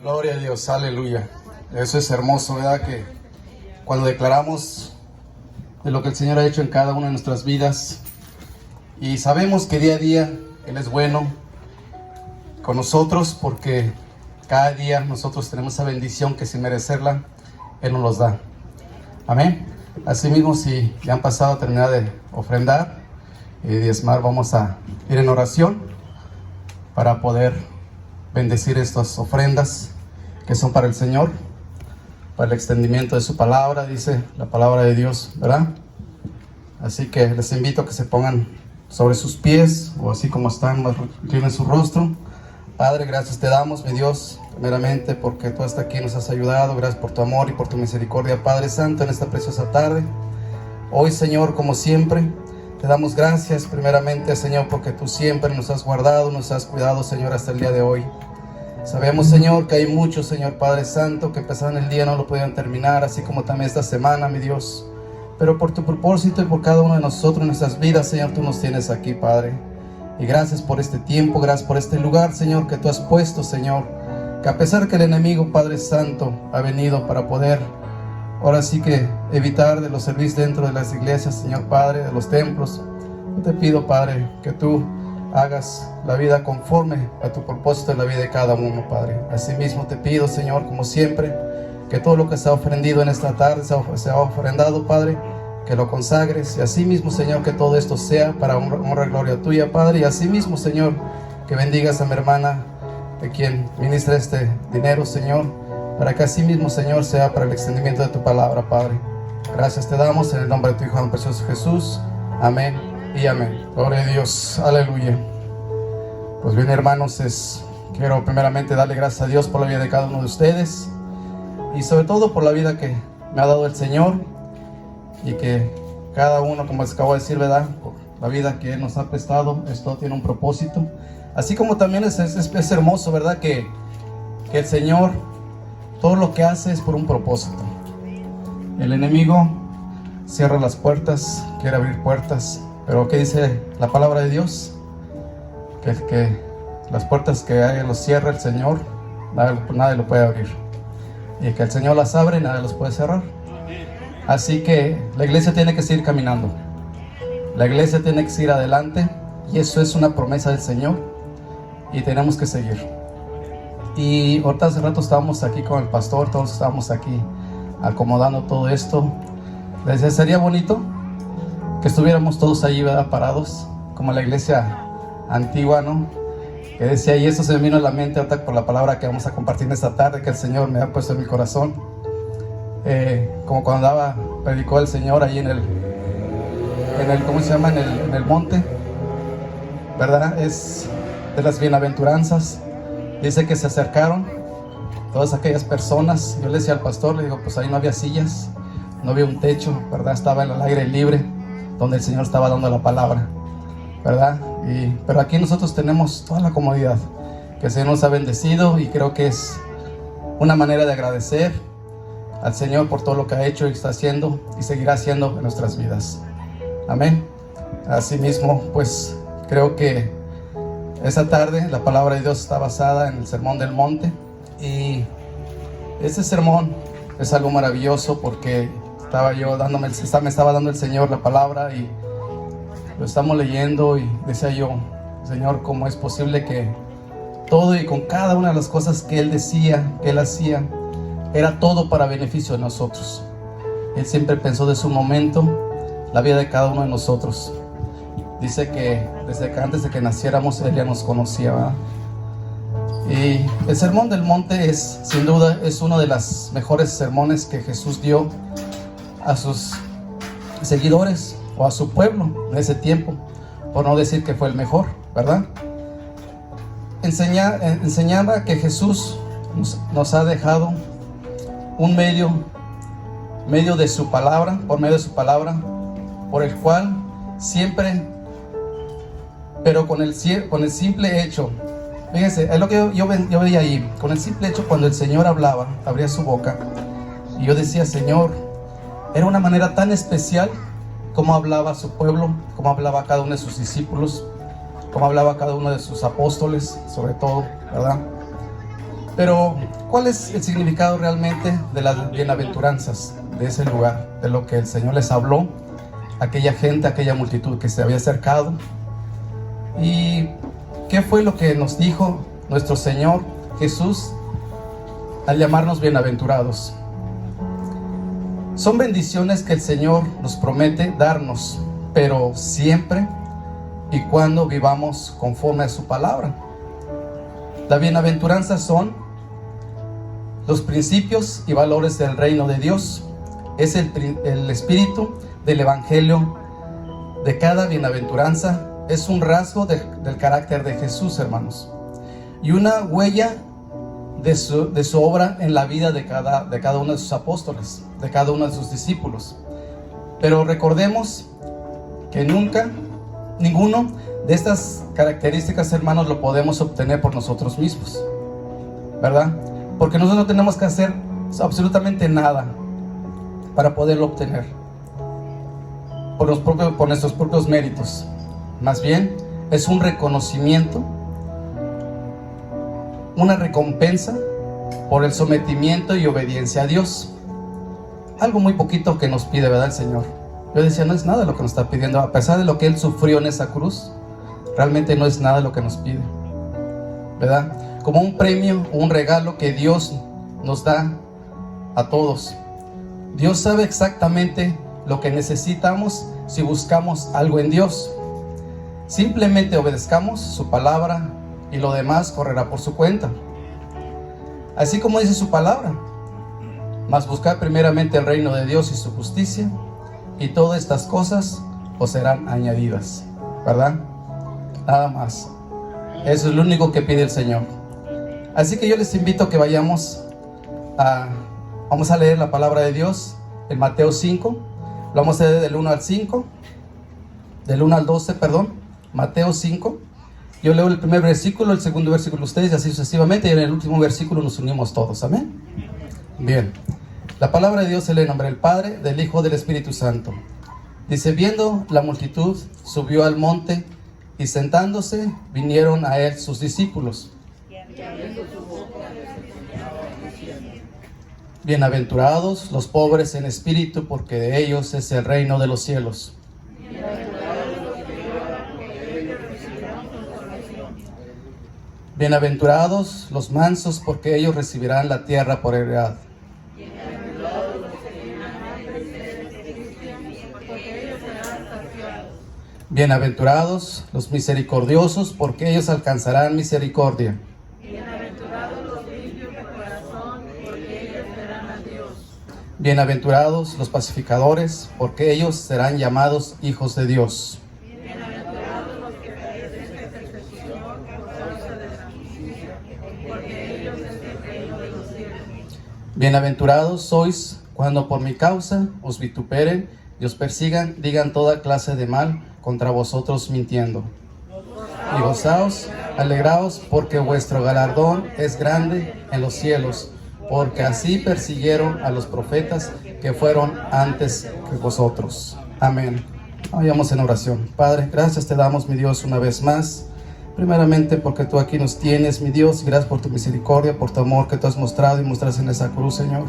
Gloria a Dios, aleluya. Eso es hermoso, ¿verdad? Que cuando declaramos de lo que el Señor ha hecho en cada una de nuestras vidas y sabemos que día a día Él es bueno con nosotros, porque cada día nosotros tenemos esa bendición que sin merecerla Él nos los da. Amén. Asimismo, si ya han pasado a terminar de ofrendar y diezmar, vamos a ir en oración para poder bendecir estas ofrendas que son para el Señor, para el extendimiento de su palabra, dice la palabra de Dios, ¿verdad? Así que les invito a que se pongan sobre sus pies, o así como están, inclinen su rostro. Padre, gracias te damos, mi Dios, primeramente porque tú hasta aquí nos has ayudado. Gracias por tu amor y por tu misericordia, Padre Santo, en esta preciosa tarde. Hoy, Señor, como siempre, te damos gracias primeramente, Señor, porque tú siempre nos has guardado, nos has cuidado, Señor, hasta el día de hoy. Sabemos, Señor, que hay muchos, Señor Padre Santo, que empezaron el día, no lo podían terminar, así como también esta semana, mi Dios. Pero por tu propósito y por cada uno de nosotros en nuestras vidas, Señor, tú nos tienes aquí, Padre. Y gracias por este tiempo, gracias por este lugar, Señor, que tú has puesto, Señor. Que a pesar que el enemigo, Padre Santo, ha venido para poder, ahora sí que evitar de los servicios dentro de las iglesias, Señor Padre, de los templos, yo te pido, Padre, que tú hagas la vida conforme a tu propósito en la vida de cada uno, Padre. Asimismo te pido, Señor, como siempre, que todo lo que se ha ofrendido en esta tarde, se ha ofrendado, Padre, que lo consagres. Y asimismo, Señor, que todo esto sea para honra y gloria tuya, Padre. Y asimismo, Señor, que bendigas a mi hermana, de quien ministra este dinero, Señor, para que asimismo, Señor, sea para el extendimiento de tu palabra, Padre. Gracias te damos en el nombre de tu Hijo precioso Jesús. Amén y amén. Gloria a Dios, aleluya. Pues bien, hermanos, quiero primeramente darle gracias a Dios por la vida de cada uno de ustedes, y sobre todo por la vida que me ha dado el Señor, y que cada uno, como les acabo de decir, ¿verdad?, por la vida que Él nos ha prestado, esto tiene un propósito. Así como también es hermoso, ¿verdad?, que el Señor, todo lo que hace es por un propósito. El enemigo cierra las puertas, quiere abrir puertas, pero ¿qué dice la palabra de Dios? Que las puertas que hay los cierra el Señor, nadie lo puede abrir. Y que el Señor las abre y nadie los puede cerrar. Así que la iglesia tiene que seguir caminando. La iglesia tiene que seguir adelante. Y eso es una promesa del Señor. Y tenemos que seguir. Y ahorita hace rato estábamos aquí con el pastor, todos estábamos aquí acomodando todo esto. Les decía, sería bonito que estuviéramos todos ahí, ¿verdad?, parados, como la iglesia antigua, ¿no? Que decía, y eso se me vino a la mente ahorita por la palabra que vamos a compartir esta tarde, que el Señor me ha puesto en mi corazón. Como cuando predicó el Señor ahí en el ¿cómo se llama? En el monte, ¿verdad? Es de las bienaventuranzas. Dice que se acercaron todas aquellas personas. Yo le decía al pastor, le digo, pues ahí no había sillas, no había un techo, ¿verdad? Estaba en el aire libre, donde el Señor estaba dando la palabra, ¿verdad? Pero aquí nosotros tenemos toda la comodidad que el Señor nos ha bendecido, y creo que es una manera de agradecer al Señor por todo lo que ha hecho y está haciendo y seguirá haciendo en nuestras vidas. Amén. Asimismo, pues creo que esta tarde la palabra de Dios está basada en el Sermón del Monte, y ese sermón es algo maravilloso porque me estaba dando el Señor la palabra, y lo estamos leyendo, y decía yo, Señor, ¿cómo es posible que todo y con cada una de las cosas que Él decía, que Él hacía, era todo para beneficio de nosotros? Él siempre pensó de su momento la vida de cada uno de nosotros. Dice que desde que antes de que naciéramos Él ya nos conocía, ¿verdad? Y el Sermón del Monte sin duda, es uno de los mejores sermones que Jesús dio a sus seguidores o a su pueblo en ese tiempo, por no decir que fue el mejor, ¿verdad? Enseñaba que Jesús nos ha dejado un medio de su palabra, por medio de su palabra, por el cual siempre, pero con el simple hecho, fíjense, es lo que yo veía ahí, con el simple hecho, cuando el Señor hablaba, abría su boca, y yo decía, Señor, era una manera tan especial como hablaba a su pueblo, como hablaba a cada uno de sus discípulos, como hablaba a cada uno de sus apóstoles, sobre todo, ¿verdad? Pero, ¿cuál es el significado realmente de las bienaventuranzas de ese lugar? De lo que el Señor les habló a aquella gente, a aquella multitud que se había acercado. ¿Y qué fue lo que nos dijo nuestro Señor Jesús al llamarnos bienaventurados? Son bendiciones que el Señor nos promete darnos, pero siempre y cuando vivamos conforme a su palabra. Las bienaventuranzas son los principios y valores del reino de Dios. Es el espíritu del evangelio de cada bienaventuranza. Es un rasgo del carácter de Jesús, hermanos, y una huella de su obra en la vida de cada uno de sus apóstoles, de cada uno de sus discípulos. Pero recordemos que nunca, ninguno de estas características, hermanos, lo podemos obtener por nosotros mismos, ¿verdad? Porque nosotros no tenemos que hacer absolutamente nada para poderlo obtener por nuestros propios méritos. Más bien, es un reconocimiento, una recompensa por el sometimiento y obediencia a Dios. Algo muy poquito que nos pide, ¿verdad, el Señor? Yo decía, no es nada lo que nos está pidiendo. A pesar de lo que Él sufrió en esa cruz, realmente no es nada lo que nos pide, ¿verdad? Como un premio, un regalo que Dios nos da a todos. Dios sabe exactamente lo que necesitamos si buscamos algo en Dios. Simplemente obedezcamos su palabra y lo demás correrá por su cuenta. Así como dice su palabra: mas buscad primeramente el reino de Dios y su justicia, y todas estas cosas os serán añadidas, ¿verdad? Nada más. Eso es lo único que pide el Señor. Así que yo les invito a que vamos a leer la palabra de Dios en Mateo 5. Lo vamos a leer del 1 al 5, del 1 al 12, perdón. Mateo 5. Yo leo el primer versículo, el segundo versículo ustedes, y así sucesivamente, y en el último versículo nos unimos todos. Amén. Bien. La palabra de Dios se lee en nombre del Padre, del Hijo, del Espíritu Santo. Dice: viendo la multitud, subió al monte, y sentándose, vinieron a él sus discípulos. Bienaventurados los pobres en espíritu, porque de ellos es el reino de los cielos. Bienaventurados los mansos, porque ellos recibirán la tierra por heredad. Bienaventurados los misericordiosos, porque ellos alcanzarán misericordia. Bienaventurados los limpios de corazón, porque ellos verán a Dios. Bienaventurados los pacificadores, porque ellos serán llamados hijos de Dios. Bienaventurados los que padecen persecución por causa de la justicia, porque ellos es el reino de los cielos. Bienaventurados sois cuando por mi causa os vituperen y os persigan, digan toda clase de mal contra vosotros mintiendo. Y gozaos, alegraos, porque vuestro galardón es grande en los cielos, porque así persiguieron a los profetas que fueron antes que vosotros. Amén. Vayamos en oración. Padre, gracias te damos, mi Dios, una vez más. Primeramente porque tú aquí nos tienes, mi Dios, y gracias por tu misericordia, por tu amor que tú has mostrado y mostras en esa cruz, Señor.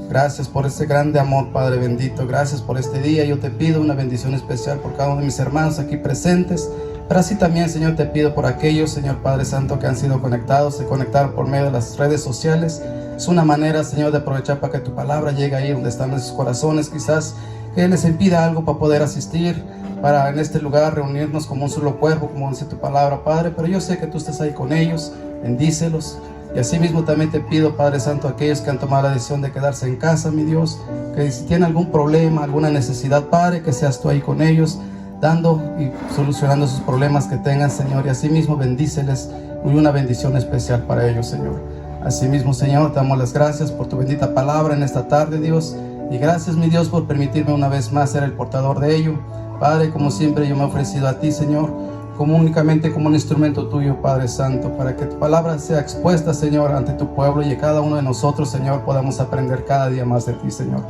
Gracias por este grande amor, Padre bendito. Gracias por este día. Yo te pido una bendición especial por cada uno de mis hermanos aquí presentes. Pero así también, Señor, te pido por aquellos, Señor Padre Santo, que han sido conectados, se conectaron por medio de las redes sociales. Es una manera, Señor, de aprovechar para que tu palabra llegue ahí donde están nuestros corazones. Quizás que les impida algo para poder asistir, para en este lugar reunirnos como un solo cuerpo, como dice tu palabra, Padre. Pero yo sé que tú estás ahí con ellos. Bendícelos. Y así mismo también te pido, Padre Santo, a aquellos que han tomado la decisión de quedarse en casa, mi Dios, que si tienen algún problema, alguna necesidad, Padre, que seas tú ahí con ellos, dando y solucionando sus problemas que tengan, Señor. Y así mismo bendíceles y una bendición especial para ellos, Señor. Así mismo, Señor, te damos las gracias por tu bendita palabra en esta tarde, Dios. Y gracias, mi Dios, por permitirme una vez más ser el portador de ello. Padre, como siempre yo me he ofrecido a ti, Señor, como únicamente como un instrumento tuyo, Padre Santo, para que tu palabra sea expuesta, Señor, ante tu pueblo, y cada uno de nosotros, Señor, podamos aprender cada día más de ti, Señor.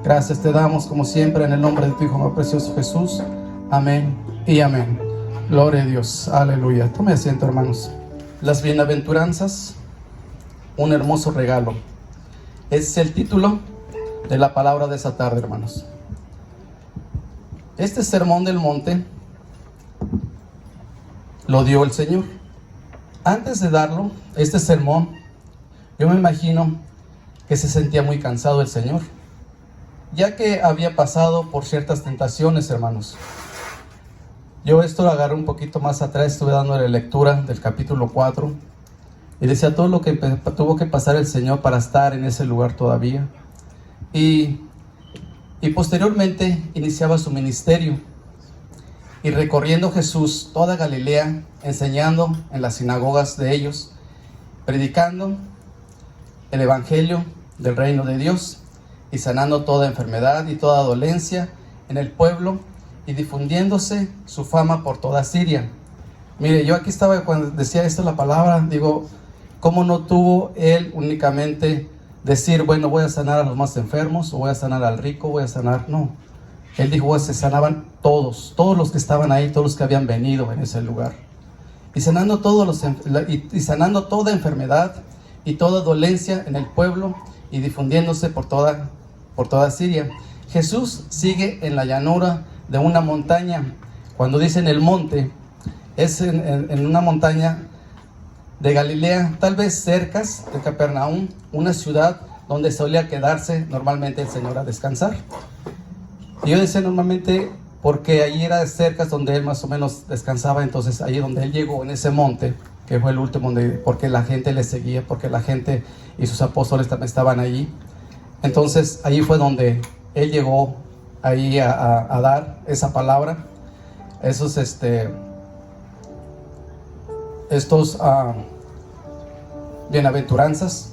Gracias te damos, como siempre, en el nombre de tu Hijo más precioso Jesús. Amén y amén. Gloria a Dios. Aleluya. Tome asiento, hermanos. Las bienaventuranzas un hermoso regalo. Es el título de la palabra de esta tarde, hermanos. Este sermón del monte lo dio el Señor. Antes de darlo, este sermón, yo me imagino que se sentía muy cansado el Señor, ya que había pasado por ciertas tentaciones, hermanos. Yo esto lo agarré un poquito más atrás, estuve dándole lectura del capítulo 4 y decía todo lo que tuvo que pasar el Señor para estar en ese lugar todavía. Y posteriormente iniciaba su ministerio y recorriendo Jesús toda Galilea, enseñando en las sinagogas de ellos, predicando el evangelio del reino de Dios y sanando toda enfermedad y toda dolencia en el pueblo y difundiéndose su fama por toda Siria. Mire, yo aquí estaba cuando decía esto la palabra, digo, ¿cómo no tuvo él únicamente decir, bueno, voy a sanar a los más enfermos, o voy a sanar al rico, voy a sanar? No, él dijo, se sanaban todos los que estaban ahí, todos los que habían venido en ese lugar, y sanando y sanando toda enfermedad y toda dolencia en el pueblo y difundiéndose por toda Siria. Jesús sigue en la llanura de una montaña. Cuando dicen el monte, es en una montaña de Galilea, tal vez cerca de Capernaum, una ciudad donde solía quedarse normalmente el Señor a descansar. Y yo decía normalmente porque allí era cerca donde él más o menos descansaba, entonces allí donde él llegó, en ese monte, que fue el último, porque la gente le seguía, porque la gente y sus apóstoles también estaban allí. Entonces allí fue donde él llegó ahí a dar esa palabra, estos bienaventuranzas.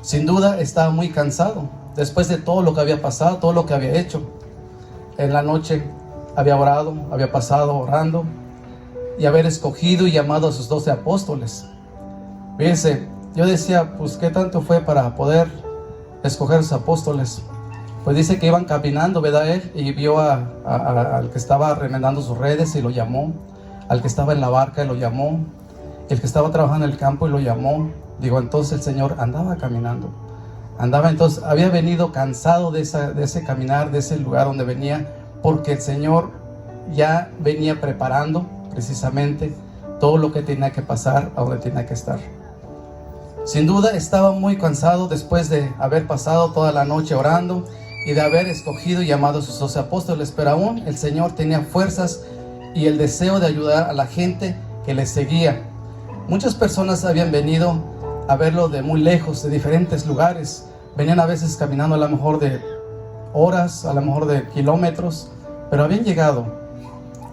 Sin duda estaba muy cansado después de todo lo que había pasado, todo lo que había hecho. En la noche había orado, había pasado orando y haber escogido y llamado a sus 12 apóstoles. Fíjense, yo decía, pues qué tanto fue para poder escoger a sus apóstoles. Pues dice que iban caminando, ¿verdad? Él, y vio al que estaba remendando sus redes y lo llamó, al que estaba en la barca y lo llamó, el que estaba trabajando en el campo y lo llamó. Digo, entonces el Señor andaba caminando, entonces había venido cansado de ese caminar, de ese lugar donde venía, porque el Señor ya venía preparando precisamente todo lo que tenía que pasar, a donde tenía que estar. Sin duda estaba muy cansado después de haber pasado toda la noche orando y de haber escogido y llamado a sus 12 apóstoles, pero aún el Señor tenía fuerzas y el deseo de ayudar a la gente que le seguía. Muchas personas habían venido a verlo de muy lejos, de diferentes lugares. Venían a veces caminando a lo mejor de horas, a lo mejor de kilómetros, pero habían llegado.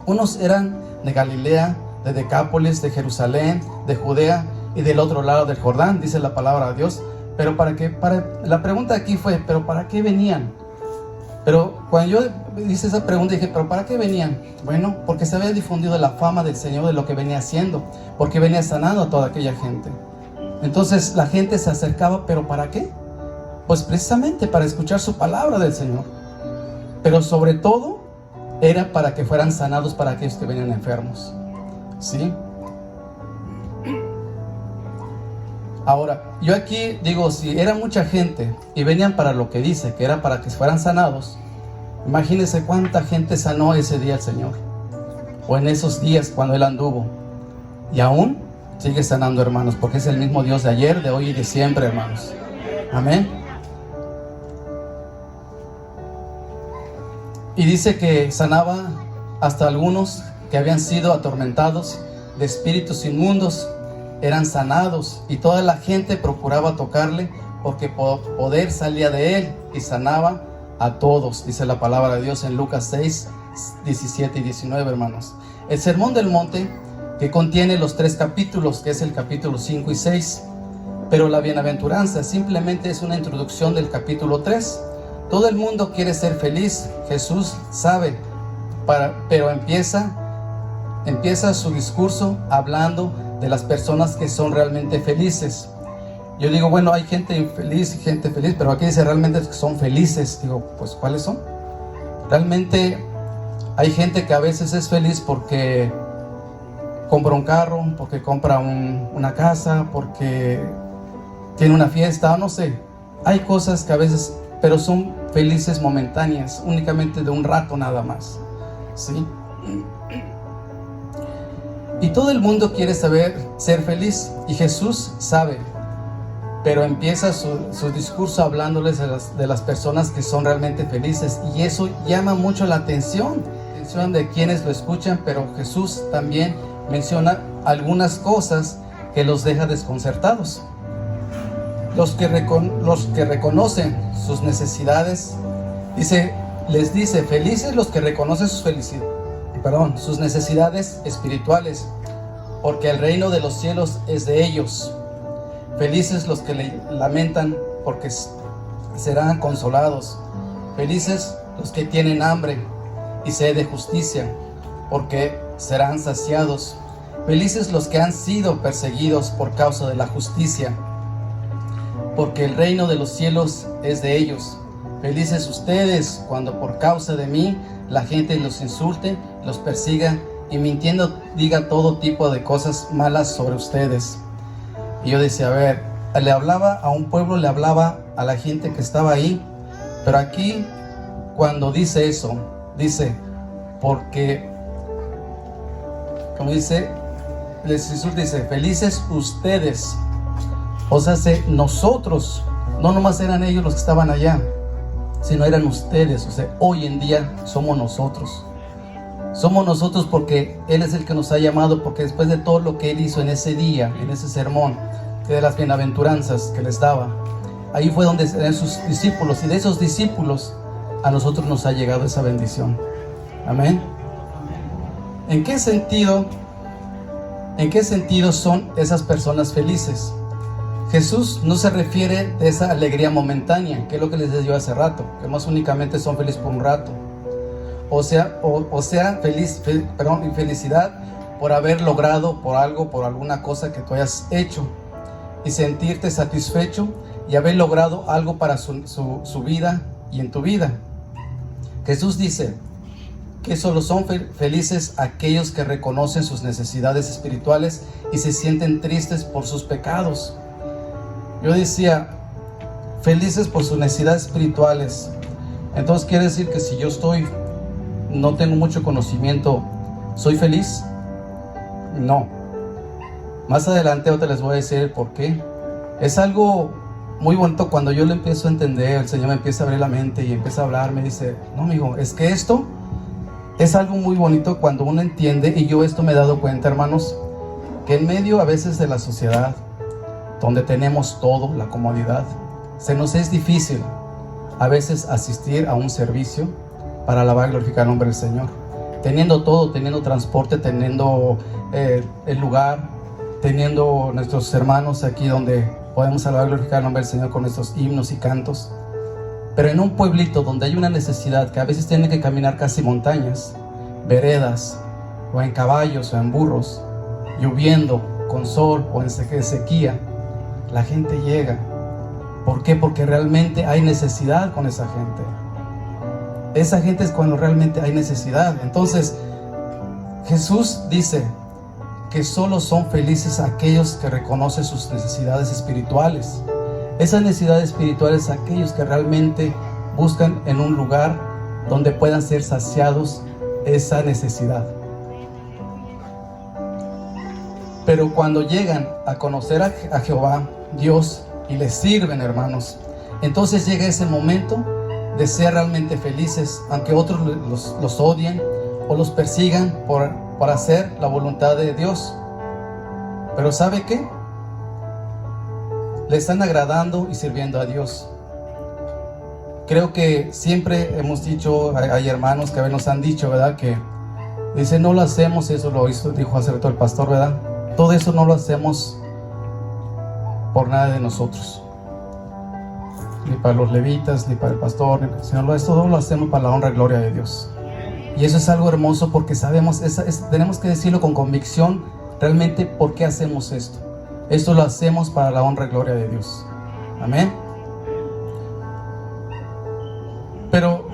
Unos eran de Galilea, de Decápolis, de Jerusalén, de Judea y del otro lado del Jordán, dice la palabra de Dios. Pero la pregunta aquí fue, ¿pero para qué venían? Pero cuando yo hice esa pregunta dije, ¿pero para qué venían? Bueno, porque se había difundido la fama del Señor, de lo que venía haciendo, porque venía sanando a toda aquella gente. Entonces la gente se acercaba, ¿pero para qué? Pues precisamente para escuchar su palabra del Señor. Pero sobre todo era para que fueran sanados para aquellos que venían enfermos. ¿Sí? Ahora, yo aquí digo, si era mucha gente y venían para lo que dice, que era para que fueran sanados, imagínense cuánta gente sanó ese día el Señor, o en esos días cuando Él anduvo. Y aún sigue sanando, hermanos, porque es el mismo Dios de ayer, de hoy y de siempre, hermanos. Amén. Y dice que sanaba hasta algunos que habían sido atormentados de espíritus inmundos, eran sanados, y toda la gente procuraba tocarle, porque poder salía de él y sanaba a todos, dice la palabra de Dios en Lucas 6, 17 y 19, hermanos. El Sermón del Monte, que contiene los 3 capítulos, que es el capítulo 5 y 6, pero la bienaventuranza simplemente es una introducción del capítulo 3. Todo el mundo quiere ser feliz, Jesús sabe, pero empieza su discurso hablando de las personas que son realmente felices. Yo digo, bueno, hay gente infeliz y gente feliz, pero aquí dice realmente que son felices. Digo, pues ¿cuáles son? Realmente hay gente que a veces es feliz porque compra un carro, porque compra una casa, porque tiene una fiesta, o no sé. Hay cosas que a veces, pero son felices momentáneas, únicamente de un rato nada más, ¿sí? Y todo el mundo quiere ser feliz, y Jesús sabe, pero empieza su discurso hablándoles de las personas que son realmente felices, y eso llama mucho la atención de quienes lo escuchan, pero Jesús también menciona algunas cosas que los deja desconcertados. Los que reconocen sus necesidades, les dice, felices los que reconocen sus necesidades espirituales, porque el reino de los cielos es de ellos. Felices los que lamentan, porque serán consolados. Felices los que tienen hambre y sed de justicia, porque serán saciados. Felices los que han sido perseguidos por causa de la justicia, porque el reino de los cielos es de ellos. Felices ustedes cuando por causa de mí la gente los insulte, los persiga y mintiendo diga todo tipo de cosas malas sobre ustedes. Y yo decía, a ver, le hablaba a un pueblo, le hablaba a la gente que estaba ahí, pero aquí cuando dice eso, dice, porque, como dice, Jesús dice, felices ustedes, o sea, nosotros, no nomás eran ellos los que estaban allá, sino eran ustedes. O sea, hoy en día somos nosotros. Somos nosotros porque Él es el que nos ha llamado, porque después de todo lo que Él hizo en ese día, en ese sermón, de las bienaventuranzas que les daba, ahí fue donde eran sus discípulos, y de esos discípulos a nosotros nos ha llegado esa bendición. Amén. ¿En qué sentido son esas personas felices? Jesús no se refiere de esa alegría momentánea, que es lo que les decía yo hace rato, que más únicamente son felices por un rato. O sea, felicidad por haber logrado por algo, por alguna cosa que tú hayas hecho, y sentirte satisfecho y haber logrado algo para su vida y en tu vida. Jesús dice que solo son felices aquellos que reconocen sus necesidades espirituales y se sienten tristes por sus pecados. Yo decía, felices por sus necesidades espirituales. Entonces quiere decir que si yo no tengo mucho conocimiento, ¿soy feliz? No. Más adelante ahora les voy a decir por qué. Es algo muy bonito cuando yo lo empiezo a entender, el Señor me empieza a abrir la mente y empieza a hablar, me dice, no amigo, es que esto es algo muy bonito cuando uno entiende, y yo esto me he dado cuenta, hermanos, que en medio a veces de la sociedad, donde tenemos todo, la comodidad, se nos es difícil a veces asistir a un servicio para alabar y glorificar el nombre del Señor, teniendo todo, teniendo transporte, teniendo el lugar, teniendo nuestros hermanos aquí donde podemos alabar y glorificar el nombre del Señor con nuestros himnos y cantos. Pero en un pueblito donde hay una necesidad, que a veces tienen que caminar casi montañas, veredas, o en caballos o en burros, lloviendo, con sol o en sequía, la gente llega. ¿Por qué? Porque realmente hay necesidad con esa gente. Esa gente es cuando realmente hay necesidad. Entonces Jesús dice que solo son felices aquellos que reconocen sus necesidades espirituales. Esas necesidades espirituales, aquellos que realmente buscan en un lugar donde puedan ser saciados esa necesidad. Pero cuando llegan a conocer a Jehová, Dios, y le sirven, hermanos, entonces llega ese momento de ser realmente felices, aunque otros los odien o los persigan por hacer la voluntad de Dios. Pero ¿sabe qué? Le están agradando y sirviendo a Dios. Creo que siempre hemos dicho, hay hermanos que a veces nos han dicho, ¿verdad? Que dicen, no lo hacemos, eso dijo hace rato el pastor, ¿verdad? Todo eso no lo hacemos por nada de nosotros, ni para los levitas, ni para el pastor, sino todo lo hacemos para la honra y gloria de Dios. Y eso es algo hermoso porque sabemos, tenemos que decirlo con convicción, realmente por qué hacemos esto. Esto lo hacemos para la honra y gloria de Dios. Amén. Pero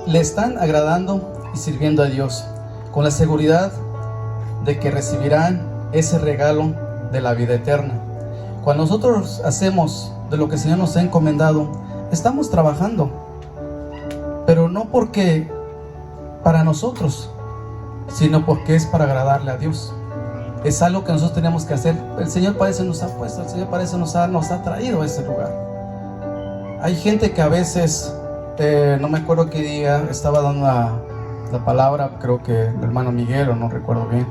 le están agradando y sirviendo a Dios con la seguridad de que recibirán ese regalo de la vida eterna. Cuando nosotros hacemos de lo que el Señor nos ha encomendado, estamos trabajando, pero no porque para nosotros, sino porque es para agradarle a Dios. Es algo que nosotros tenemos que hacer. El Señor parece nos ha puesto, el Señor parece nos ha traído a ese lugar. Hay gente que a veces, no me acuerdo qué día, estaba dando la palabra, creo que el hermano Miguel, o no recuerdo bien,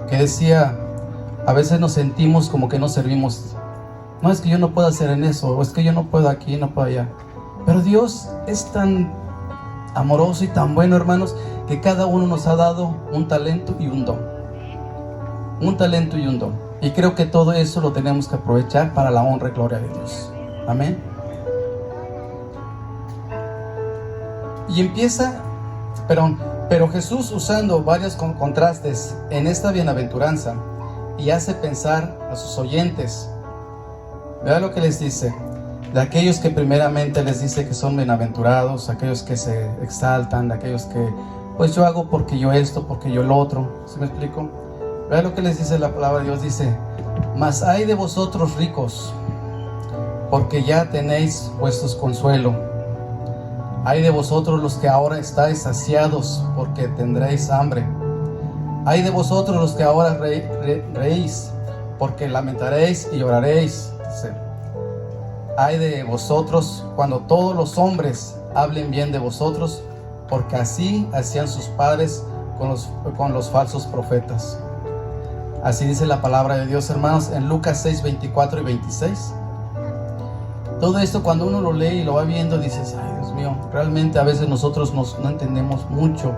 que decía, a veces nos sentimos como que no servimos. No, es que yo no puedo hacer en eso, o es que yo no puedo aquí, no puedo allá. Pero Dios es tan amoroso y tan bueno, hermanos, que cada uno nos ha dado un talento y un don. Un talento y un don. Y creo que todo eso lo tenemos que aprovechar para la honra y gloria de Dios. Amén. Y empieza, pero Jesús, usando varios contrastes en esta bienaventuranza, y hace pensar a sus oyentes. Vea lo que les dice. De aquellos que primeramente les dice que son bienaventurados, aquellos que se exaltan, de aquellos que, pues yo hago porque yo esto, porque yo lo otro. ¿Sí me explico? Vea lo que les dice la palabra de Dios. Dice, mas hay de vosotros ricos, porque ya tenéis vuestros consuelo. Hay de vosotros los que ahora estáis saciados, porque tendréis hambre. Hay de vosotros los que ahora reís, porque lamentaréis y lloraréis. Dice, hay de vosotros cuando todos los hombres hablen bien de vosotros, porque así hacían sus padres con los falsos profetas. Así dice la palabra de Dios, hermanos, en Lucas 6, 24 y 26. Todo esto, cuando uno lo lee y lo va viendo, dices, ay Dios mío, realmente a veces nosotros no entendemos mucho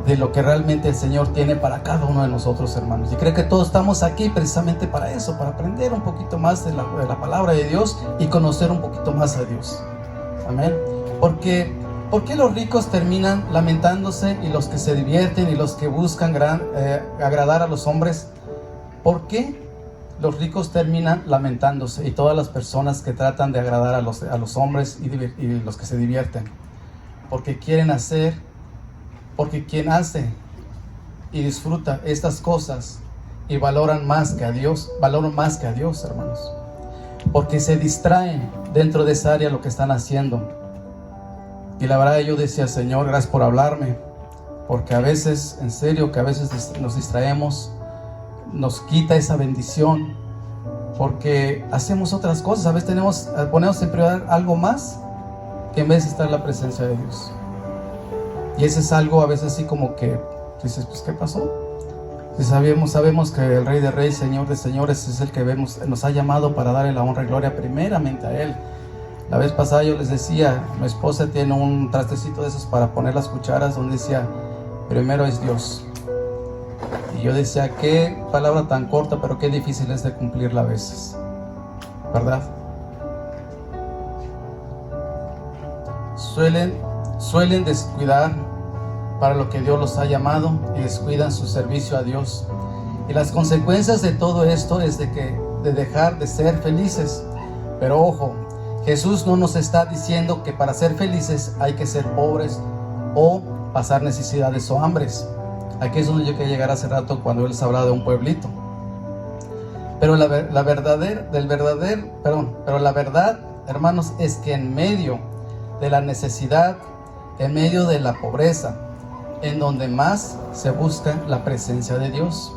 de lo que realmente el Señor tiene para cada uno de nosotros, hermanos. Y creo que todos estamos aquí precisamente para eso, para aprender un poquito más de la palabra de Dios y conocer un poquito más a Dios. Amén. ¿Por qué los ricos terminan lamentándose y los que se divierten y los que buscan agradar a los hombres? ¿Por qué los ricos terminan lamentándose y todas las personas que tratan de agradar a los hombres y los que se divierten? Porque quieren hacer. Porque quien hace y disfruta estas cosas y valoran más que a Dios, hermanos. Porque se distraen dentro de esa área lo que están haciendo. Y la verdad yo decía, Señor, gracias por hablarme. Porque a veces, en serio, que a veces nos distraemos, nos quita esa bendición. Porque hacemos otras cosas. A veces ponemos en prioridad algo más que en vez de estar en la presencia de Dios. Y eso es algo a veces así como que dices, pues ¿qué pasó? Si sabemos que el Rey de Reyes, Señor de Señores es el que nos ha llamado para darle la honra y gloria primeramente a Él. La vez pasada yo les decía, mi esposa tiene un trastecito de esos para poner las cucharas donde decía, primero es Dios. Y yo decía, qué palabra tan corta, pero qué difícil es de cumplirla a veces, ¿verdad? Suelen descuidar para lo que Dios los ha llamado y descuidan su servicio a Dios. Y las consecuencias de todo esto es de dejar de ser felices. Pero ojo, Jesús no nos está diciendo que para ser felices hay que ser pobres o pasar necesidades o hambres. Aquí es donde yo quería llegar hace rato cuando Él les hablaba de un pueblito. Pero la verdad, hermanos, es que en medio de la necesidad, en medio de la pobreza, en donde más se busca la presencia de Dios.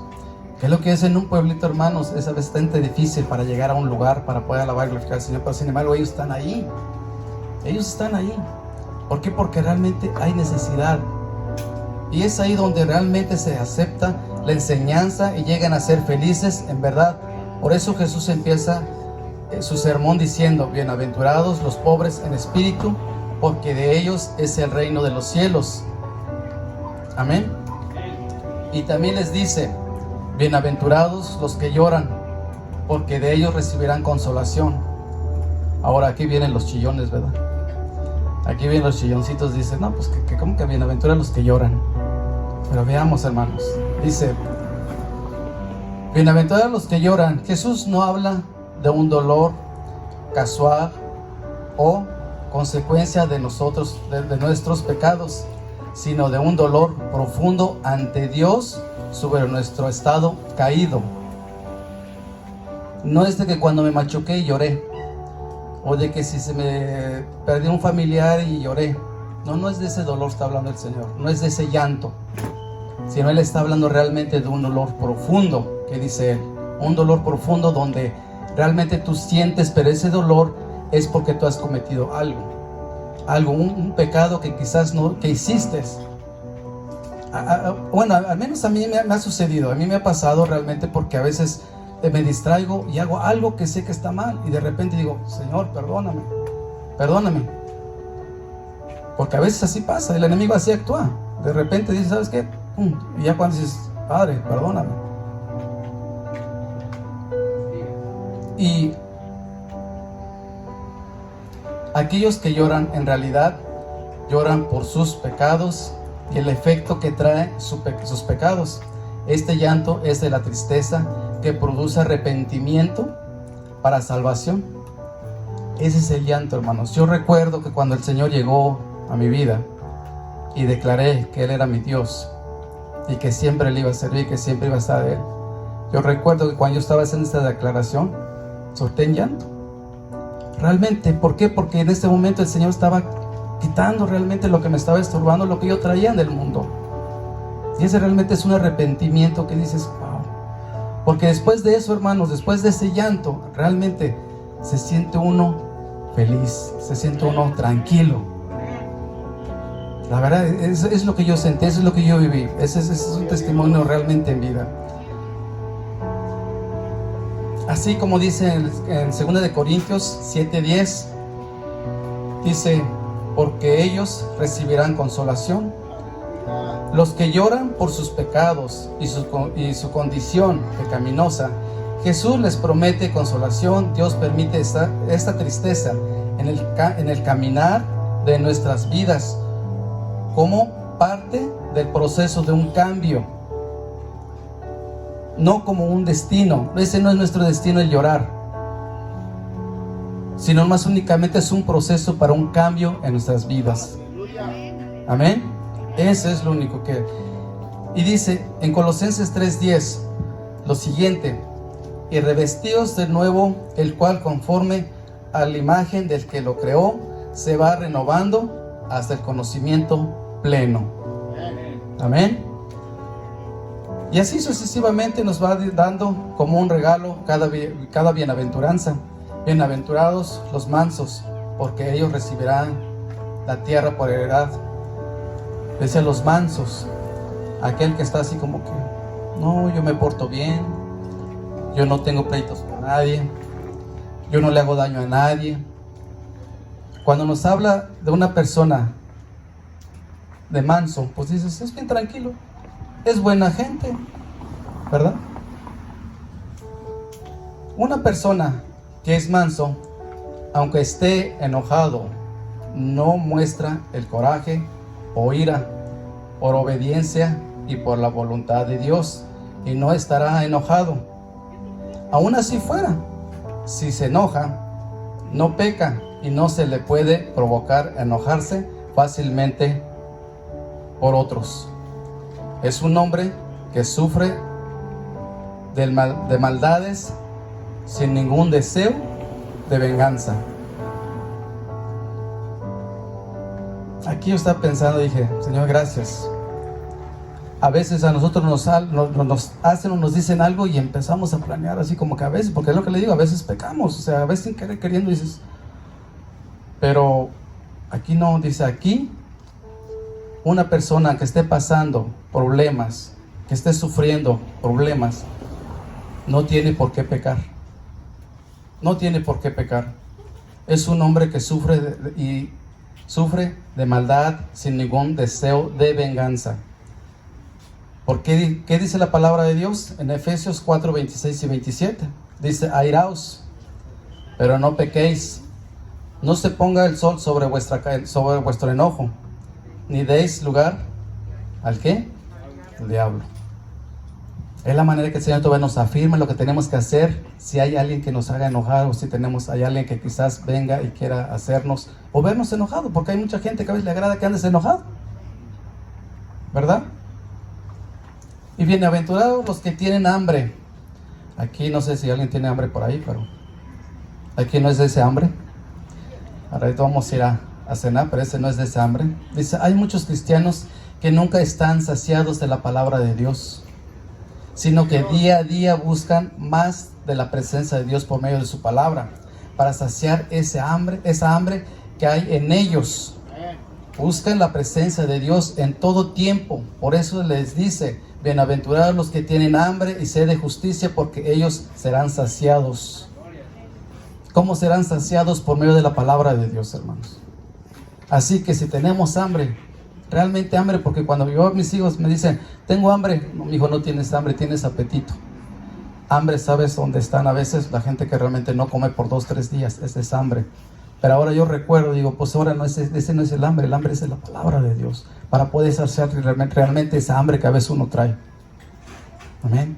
¿Qué es lo que es en un pueblito, hermanos? Es bastante difícil para llegar a un lugar para poder alabar y glorificar al Señor, pero sin embargo ellos están ahí. Ellos están ahí. ¿Por qué? Porque realmente hay necesidad. Y es ahí donde realmente se acepta la enseñanza y llegan a ser felices en verdad. Por eso Jesús empieza su sermón diciendo, bienaventurados los pobres en espíritu, porque de ellos es el reino de los cielos. Amén. Y también les dice, bienaventurados los que lloran, porque de ellos recibirán consolación. Ahora aquí vienen los chillones, ¿verdad? Aquí vienen los chilloncitos, dicen, no, pues que ¿cómo que bienaventurados los que lloran? Pero veamos, hermanos, dice, bienaventurados los que lloran. Jesús no habla de un dolor casual o consecuencia de nosotros, de nuestros pecados, sino de un dolor profundo ante Dios sobre nuestro estado caído. no es de que cuando me machuqué y lloré, o de que si se me perdió un familiar y lloré. No es de ese dolor está hablando el Señor, no es de ese llanto, sino Él está hablando realmente de un dolor profundo, que dice Él, un dolor profundo donde realmente tú sientes, pero ese dolor es porque tú has cometido algo, un pecado que quizás no, que hiciste. Bueno, al menos a mí me ha sucedido, a mí me ha pasado realmente, porque a veces me distraigo y hago algo que sé que está mal y de repente digo, Señor, perdóname, porque a veces así pasa, el enemigo así actúa. De repente dice, ¿sabes qué? Y ya cuando dices, Padre, perdóname. Y aquellos que lloran, en realidad lloran por sus pecados y el efecto que trae sus pecados. Este llanto es de la tristeza que produce arrepentimiento para salvación. Ese es el llanto, hermanos. Yo recuerdo que cuando el Señor llegó a mi vida y declaré que Él era mi Dios y que siempre le iba a servir, que siempre iba a estar Él, yo recuerdo que cuando yo estaba haciendo esta declaración, solté en llanto. Realmente, ¿por qué? Porque en este momento el Señor estaba quitando realmente lo que me estaba estorbando, lo que yo traía del mundo. Y ese realmente es un arrepentimiento que dices, wow. Porque después de eso, hermanos, después de ese llanto, realmente se siente uno feliz, se siente uno tranquilo. La verdad, es lo que yo sentí, eso es lo que yo viví. Ese es un testimonio realmente en vida. Así como dice en 2 de Corintios 7:10, dice, porque ellos recibirán consolación. Los que lloran por sus pecados y su condición pecaminosa, Jesús les promete consolación. Dios permite esta tristeza en el caminar de nuestras vidas como parte del proceso de un cambio, no como un destino. Ese no es nuestro destino, el llorar, sino más únicamente es un proceso para un cambio en nuestras vidas. Amén. Eso es lo único que... Y dice en Colosenses 3:10 lo siguiente: y revestidos de nuevo, el cual conforme a la imagen del que lo creó, se va renovando hasta el conocimiento pleno. Amén. Y así sucesivamente nos va dando como un regalo cada bienaventuranza. Bienaventurados los mansos, porque ellos recibirán la tierra por heredad. Dice los mansos, aquel que está así como que, no, yo me porto bien, yo no tengo pleitos con nadie, yo no le hago daño a nadie. Cuando nos habla de una persona de manso, pues dices, es bien tranquilo, es buena gente, ¿verdad? Una persona que es manso, aunque esté enojado, no muestra el coraje o ira, por obediencia y por la voluntad de Dios, y no estará enojado. Aún así fuera, si se enoja, no peca, y no se le puede provocar enojarse fácilmente por otros. Es un hombre que sufre de maldades sin ningún deseo de venganza. Aquí yo estaba pensando, dije, Señor, gracias. A veces a nosotros nos hacen o nos dicen algo y empezamos a planear así como que a veces, porque es lo que le digo, a veces pecamos, o sea, a veces sin querer queriendo dices, pero aquí no, dice aquí, una persona que esté pasando problemas, que esté sufriendo problemas, no tiene por qué pecar. No tiene por qué pecar. Es un hombre que sufre de maldad sin ningún deseo de venganza. Porque, ¿qué dice la palabra de Dios? En Efesios 4, 26 y 27. Dice, airaos, pero no pequéis. No se ponga el sol sobre vuestro enojo, ni deis lugar ¿al qué? Al diablo. Es la manera que el Señor todavía nos afirma lo que tenemos que hacer. Si hay alguien que nos haga enojar, o si hay alguien que quizás venga y quiera hacernos o vernos enojados, porque hay mucha gente que a veces le agrada que andes enojado, ¿verdad? Y bienaventurados los que tienen hambre, Aquí no sé si alguien tiene hambre por ahí, pero aquí no es de ese hambre. Ahora vamos a ir a cenar, pero ese no es de ese hambre. Dice, hay muchos cristianos que nunca están saciados de la palabra de Dios, sino que día a día buscan más de la presencia de Dios por medio de su palabra, para saciar esa hambre que hay en ellos. Buscan la presencia de Dios en todo tiempo. Por eso les dice, bienaventurados los que tienen hambre y sed de justicia, porque ellos serán saciados. ¿Cómo serán saciados? Por medio de la palabra de Dios, hermanos. Así que si tenemos hambre, realmente hambre, porque cuando yo, mis hijos me dicen, tengo hambre, no, mi hijo, no tienes hambre, tienes apetito. Hambre, ¿sabes dónde están a veces la gente que realmente no come por 2-3 días? Ese es hambre. Pero ahora yo recuerdo, digo, pues ahora no ese no es el hambre es de la palabra de Dios, para poder saciar realmente esa hambre que a veces uno trae. Amén.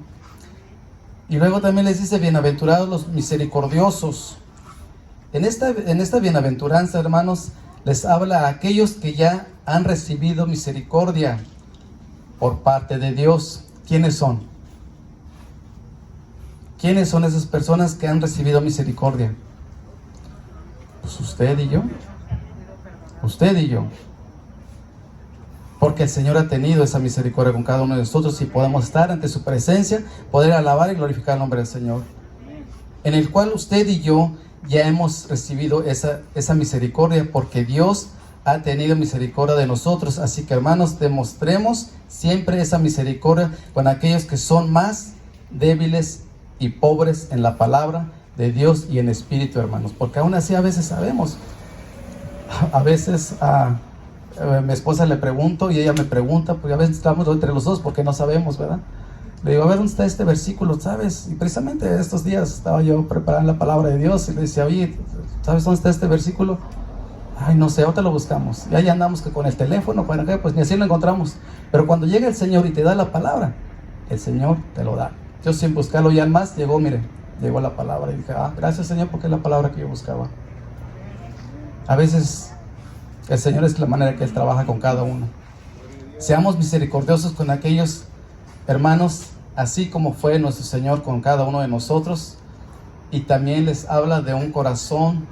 Y luego también les dice, bienaventurados los misericordiosos. En esta bienaventuranza, hermanos, les habla a aquellos que ya han recibido misericordia por parte de Dios. ¿Quiénes son? ¿Quiénes son esas personas que han recibido misericordia? Pues usted y yo. Usted y yo. Porque el Señor ha tenido esa misericordia con cada uno de nosotros y podemos estar ante su presencia, poder alabar y glorificar el nombre del Señor. En el cual usted y yo ya hemos recibido esa misericordia, porque Dios ha tenido misericordia de nosotros. Así que, hermanos, demostremos siempre esa misericordia con aquellos que son más débiles y pobres en la palabra de Dios y en espíritu, hermanos, porque aún así a veces sabemos. A veces a mi esposa le pregunto y ella me pregunta, porque a veces estamos entre los dos porque no sabemos, ¿verdad? Le digo, a ver, ¿dónde está este versículo? ¿Sabes? Y precisamente estos días estaba yo preparando la palabra de Dios y le decía, oye, ¿sabes dónde está este versículo? Ay, no sé, ahorita lo buscamos. Y ahí andamos que con el teléfono, bueno, pues ni así lo encontramos. Pero cuando llega el Señor y te da la palabra, el Señor te lo da. Yo sin buscarlo ya más, llegó la palabra y dije, gracias, Señor, porque es la palabra que yo buscaba. A veces el Señor es la manera que Él trabaja con cada uno. Seamos misericordiosos con aquellos hermanos, así como fue nuestro Señor con cada uno de nosotros. Y también les habla de un corazón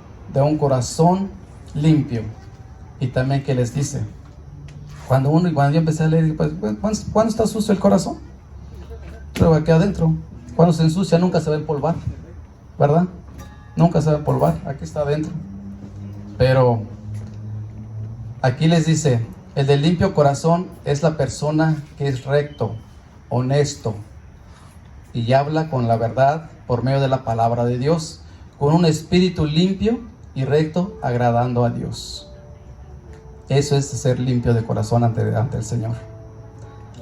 limpio. Y también que les dice, cuando yo empecé a leer, pues, ¿cuándo está sucio el corazón? Pero aquí adentro. Cuando se ensucia nunca se va a empolvar, ¿verdad? Nunca se va a empolvar, aquí está adentro. Pero aquí les dice, el del limpio corazón es la persona que es recto, honesto, y habla con la verdad por medio de la palabra de Dios, con un espíritu limpio y recto, agradando a Dios. Eso es ser limpio de corazón ante el Señor.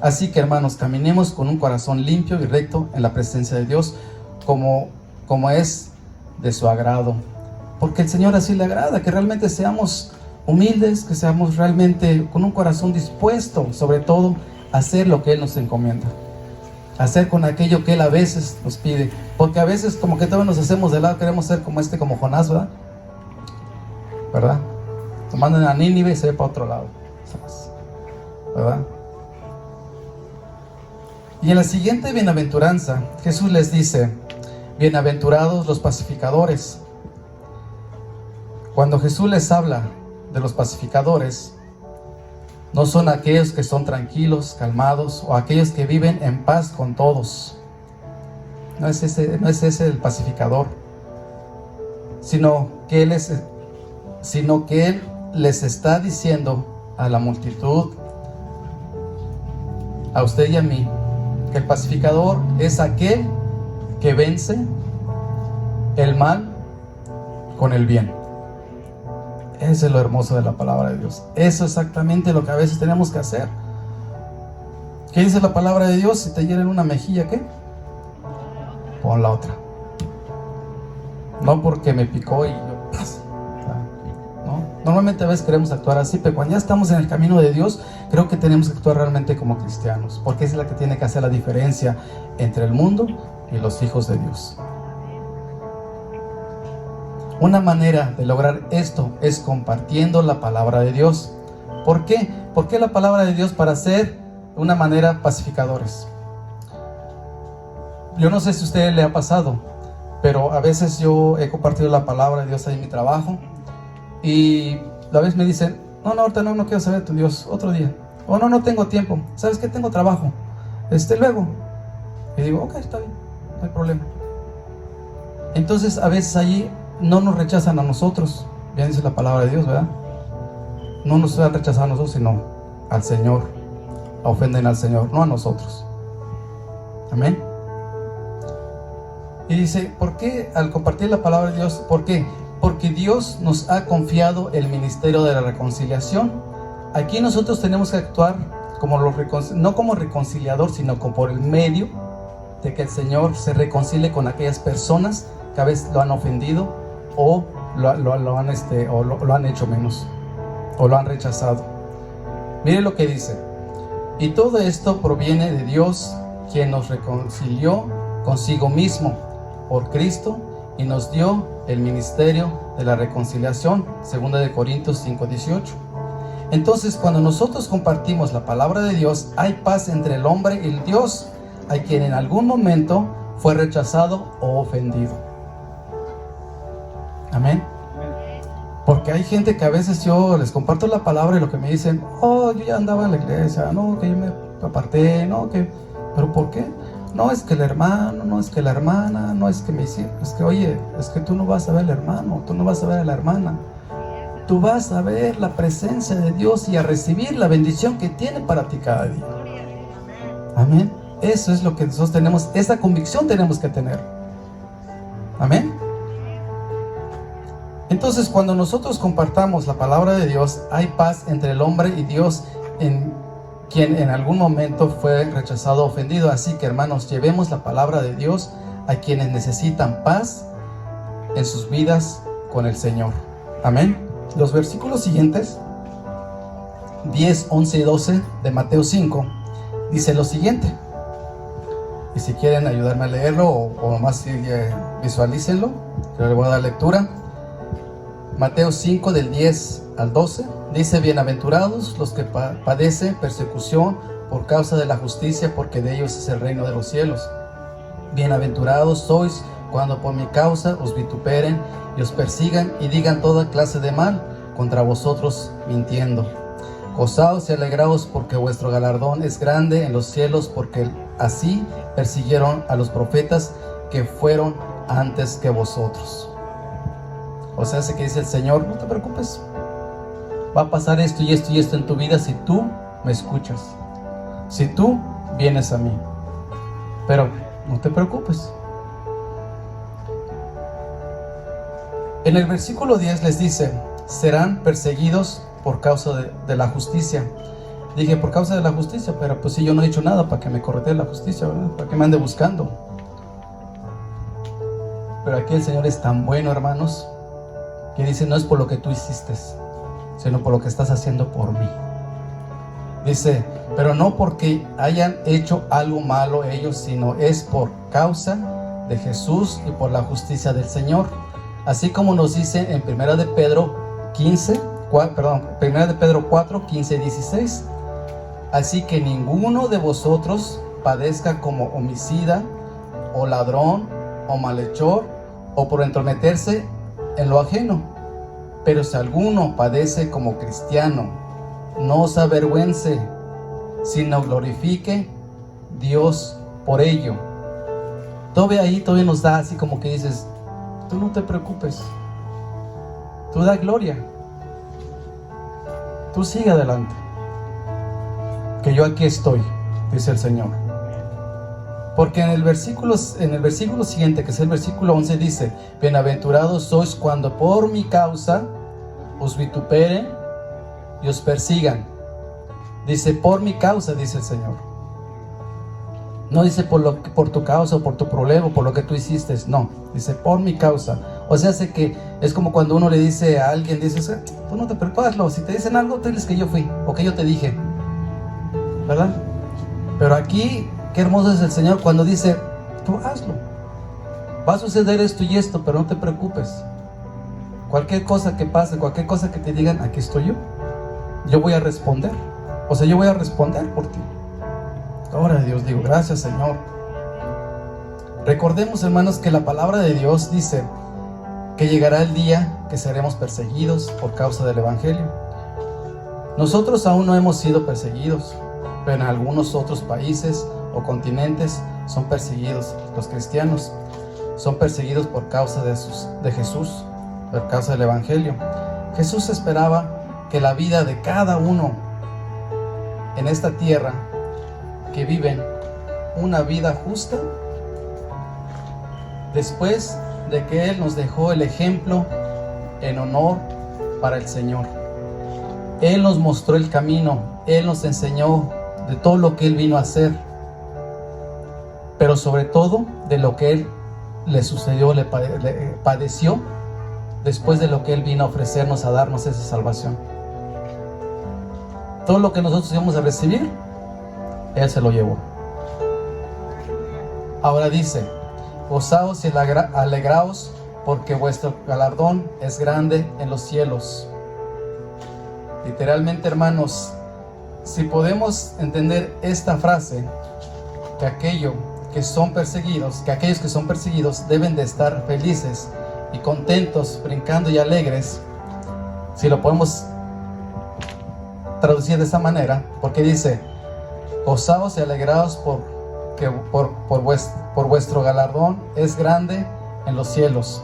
Así que, hermanos, caminemos con un corazón limpio y recto en la presencia de Dios, como es de su agrado, porque el Señor así le agrada, que realmente seamos humildes, que seamos realmente con un corazón dispuesto, sobre todo, a hacer lo que Él nos encomienda, hacer con aquello que Él a veces nos pide, porque a veces como que todos nos hacemos de lado, queremos ser como Jonás, ¿verdad? Nos mandan a Nínive y se ve para otro lado, ¿verdad? Y en la siguiente bienaventuranza, Jesús les dice, bienaventurados los pacificadores. Cuando Jesús les habla de los pacificadores, no son aquellos que son tranquilos, calmados, o aquellos que viven en paz con todos. No es ese el pacificador, sino que Él les está diciendo a la multitud, a usted y a mí, que el pacificador es aquel que vence el mal con el bien. Eso es lo hermoso de la palabra de Dios. Eso es exactamente lo que a veces tenemos que hacer. ¿Qué dice la palabra de Dios? Si te hieren una mejilla, ¿qué? Pon la otra. No porque me picó y yo, ¿no? Normalmente a veces queremos actuar así, pero cuando ya estamos en el camino de Dios, creo que tenemos que actuar realmente como cristianos, porque es la que tiene que hacer la diferencia entre el mundo y los hijos de Dios. Una manera de lograr esto es compartiendo la palabra de Dios. ¿Por qué? ¿Por qué la palabra de Dios? Para ser de una manera pacificadores. yo no sé si a usted le ha pasado, pero a veces yo he compartido la palabra de Dios ahí en mi trabajo y a veces me dicen, no, ahorita no quiero saber de tu Dios, otro día. O no tengo tiempo, ¿sabes qué? Tengo trabajo, luego. Y digo, ok, está bien, no hay problema. Entonces a veces allí no nos rechazan a nosotros, bien dice la palabra de Dios, ¿verdad? No nos van a rechazar a nosotros, sino al Señor. Ofenden al Señor, no a nosotros. Amén. Y dice, ¿por qué al compartir la palabra de Dios? ¿Por qué? Porque Dios nos ha confiado el ministerio de la reconciliación. Aquí nosotros tenemos que actuar como no como reconciliador, sino como por el medio de que el Señor se reconcilie con aquellas personas que a veces lo han ofendido o lo han hecho menos o lo han rechazado. Mire lo que dice: y todo esto proviene de Dios, quien nos reconcilió consigo mismo por Cristo y nos dio el ministerio de la reconciliación, 2 Corintios 5:18. Entonces, cuando nosotros compartimos la palabra de Dios, hay paz entre el hombre y el Dios, a quien en algún momento fue rechazado o ofendido. Amén. Porque hay gente que a veces yo les comparto la palabra y lo que me dicen, yo ya andaba en la iglesia, no, que yo me aparté, no, que, ¿pero por qué? No, es que el hermano, no es que la hermana, no es que me hicieron, es que oye, es que tú no vas a ver al hermano, tú no vas a ver a la hermana, tú vas a ver la presencia de Dios y a recibir la bendición que tiene para ti cada día. Amén. Eso es lo que nosotros tenemos, esa convicción tenemos que tener. Amén. Entonces, cuando nosotros compartamos la palabra de Dios, hay paz entre el hombre y Dios, en quien en algún momento fue rechazado o ofendido. Así que, hermanos, llevemos la palabra de Dios a quienes necesitan paz en sus vidas con el Señor. Amén. Los versículos siguientes, 10, 11 y 12 de Mateo 5, dice lo siguiente. Y si quieren ayudarme a leerlo o más visualícenlo, yo le voy a dar lectura. Mateo 5 del 10 al 12 dice: bienaventurados los que padecen persecución por causa de la justicia, porque de ellos es el reino de los cielos. Bienaventurados sois cuando por mi causa os vituperen y os persigan y digan toda clase de mal contra vosotros mintiendo. Gozaos y alegraos, porque vuestro galardón es grande en los cielos, porque así persiguieron a los profetas que fueron antes que vosotros. O sea, que dice el Señor, no te preocupes, va a pasar esto y esto y esto en tu vida si tú me escuchas, si tú vienes a mí. Pero no te preocupes. En el versículo 10 les dice: serán perseguidos por causa de la justicia. Dije, por causa de la justicia, pero pues si yo no he hecho nada para que me corretee la justicia, ¿verdad? Para que me ande buscando. Pero aquí el Señor es tan bueno, hermanos, que dice: no es por lo que tú hiciste, sino por lo que estás haciendo por mí. Dice, pero no porque hayan hecho algo malo ellos, sino es por causa de Jesús y por la justicia del Señor. Así como nos dice en 1 de Pedro 4, 15 y 16. Así que ninguno de vosotros padezca como homicida, o ladrón, o malhechor, o por entrometerse en lo ajeno. Pero si alguno padece como cristiano, no os avergüence, sino glorifique Dios por ello. Todavía nos da así como que dices, tú no te preocupes, tú da gloria, tú sigue adelante, que yo aquí estoy, dice el Señor. Porque en el versículo siguiente, que es el versículo 11, dice: bienaventurados sois cuando por mi causa os vituperen y os persigan. Dice, por mi causa, dice el Señor. No dice por tu causa, o por tu problema, o por lo que tú hiciste. No, dice por mi causa. O sea, hace que es como cuando uno le dice a alguien, dices, tú no te preocupes, si te dicen algo, tú dices que yo fui, o que yo te dije, ¿verdad? Pero aquí, qué hermoso es el Señor cuando dice, tú hazlo. Va a suceder esto y esto, pero no te preocupes. Cualquier cosa que pase, cualquier cosa que te digan, aquí estoy yo. Yo voy a responder. O sea, yo voy a responder por ti. Ahora Dios, digo, gracias Señor. Recordemos, hermanos, que la palabra de Dios dice que llegará el día que seremos perseguidos por causa del Evangelio. Nosotros aún no hemos sido perseguidos, pero en algunos otros países o continentes son perseguidos. Los cristianos son perseguidos por causa de Jesús, por causa del Evangelio. Jesús esperaba que la vida de cada uno en esta tierra que viven una vida justa, después de que Él nos dejó el ejemplo en honor para el Señor. Él nos mostró el camino, Él nos enseñó de todo lo que Él vino a hacer, pero sobre todo de lo que Él le sucedió, le padeció, después de lo que Él vino a ofrecernos, a darnos esa salvación. Todo lo que nosotros íbamos a recibir, Él se lo llevó. Ahora dice: gozaos y alegraos, porque vuestro galardón es grande en los cielos. Literalmente, hermanos, si podemos entender esta frase, que aquellos que son perseguidos deben de estar felices y contentos, brincando y alegres, si lo podemos traducir de esa manera, porque dice: gozaos y alegraos por vuestro galardón es grande en los cielos.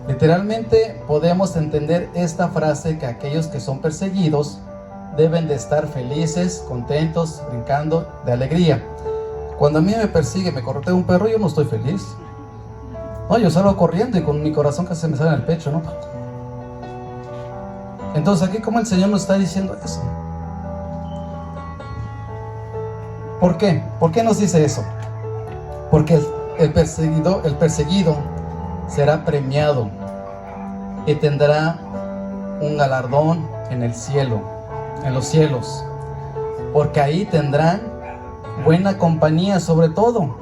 Literalmente podemos entender esta frase, que aquellos que son perseguidos deben de estar felices, contentos, brincando de alegría. Cuando a mí me persigue, me corretea un perro, yo no estoy feliz. No, yo salgo corriendo y con mi corazón casi se me sale en el pecho, ¿no? Entonces aquí, como el Señor nos está diciendo eso. ¿Por qué? ¿Por qué nos dice eso? Porque el perseguido será premiado y tendrá un galardón en el cielo, en los cielos, porque ahí tendrán buena compañía, sobre todo